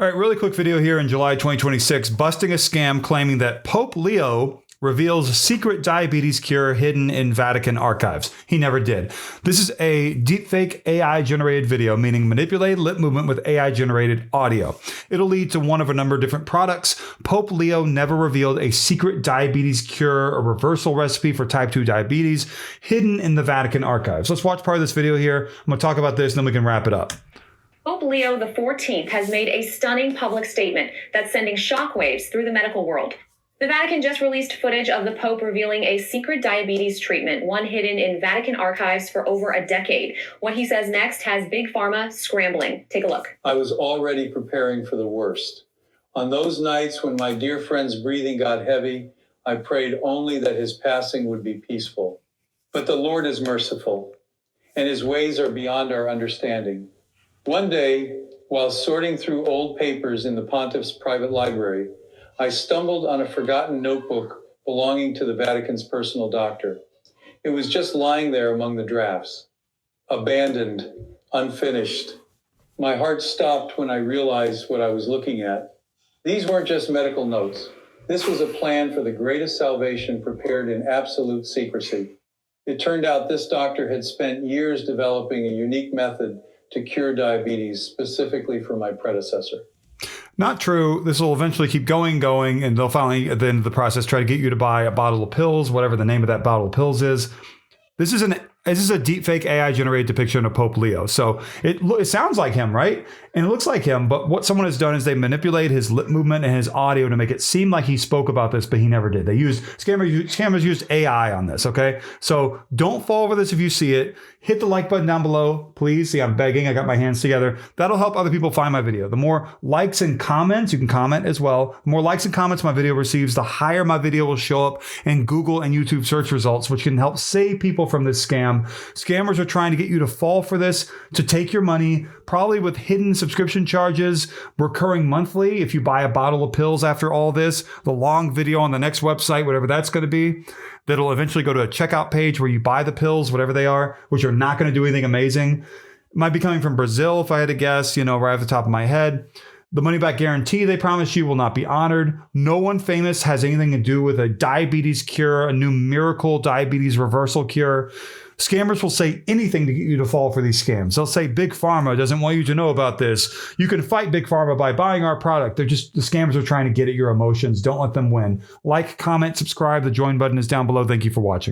All right, really quick video here in July 2026, busting a scam claiming that Pope Leo reveals secret diabetes cure hidden in Vatican archives. He never did. This is a deepfake AI-generated video, meaning manipulated lip movement with AI-generated audio. It'll lead to one of a number of different products. Pope Leo never revealed a secret diabetes cure or reversal recipe for type 2 diabetes hidden in the Vatican archives. Let's watch part of this video here. I'm going to talk about this, and then we can wrap it up. Pope Leo XIV has made a stunning public statement that's sending shockwaves through the medical world. The Vatican just released footage of the Pope revealing a secret diabetes treatment, one hidden in Vatican archives for over a decade. What he says next has Big Pharma scrambling. Take a look. I was already preparing for the worst. On those nights when my dear friend's breathing got heavy, I prayed only that his passing would be peaceful. But the Lord is merciful, and his ways are beyond our understanding. One day, while sorting through old papers in the Pontiff's private library, I stumbled on a forgotten notebook belonging to the Vatican's personal doctor. It was just lying there among the drafts, abandoned, unfinished. My heart stopped when I realized what I was looking at. These weren't just medical notes. This was a plan for the greatest salvation prepared in absolute secrecy. It turned out this doctor had spent years developing a unique method to cure diabetes specifically for my predecessor. Not true. This will eventually keep going, and they'll finally, at the end of the process, try to get you to buy a bottle of pills, whatever the name of that bottle of pills is. This is a deepfake AI-generated depiction of Pope Leo. So it sounds like him, right? And it looks like him, but what someone has done is they manipulate his lip movement and his audio to make it seem like he spoke about this, but he never did. Scammers used AI on this, okay? So don't fall for this if you see it. Hit the like button down below, please. See, I'm begging. I got my hands together. That'll help other people find my video. The more likes and comments, you can comment as well. The more likes and comments my video receives, the higher my video will show up in Google and YouTube search results, which can help save people from this scam. Scammers are trying to get you to fall for this, to take your money, probably with hidden subscription charges, recurring monthly if you buy a bottle of pills after all this, the long video on the next website, whatever that's going to be, that'll eventually go to a checkout page where you buy the pills, whatever they are, which are not going to do anything amazing. It might be coming from Brazil, if I had to guess, right off the top of my head. The money back guarantee they promise you will not be honored. No one famous has anything to do with a diabetes cure, a new miracle diabetes reversal cure. Scammers will say anything to get you to fall for these scams. They'll say Big Pharma doesn't want you to know about this. You can fight Big Pharma by buying our product. The scammers are trying to get at your emotions. Don't let them win. Like, comment, subscribe. The join button is down below. Thank you for watching.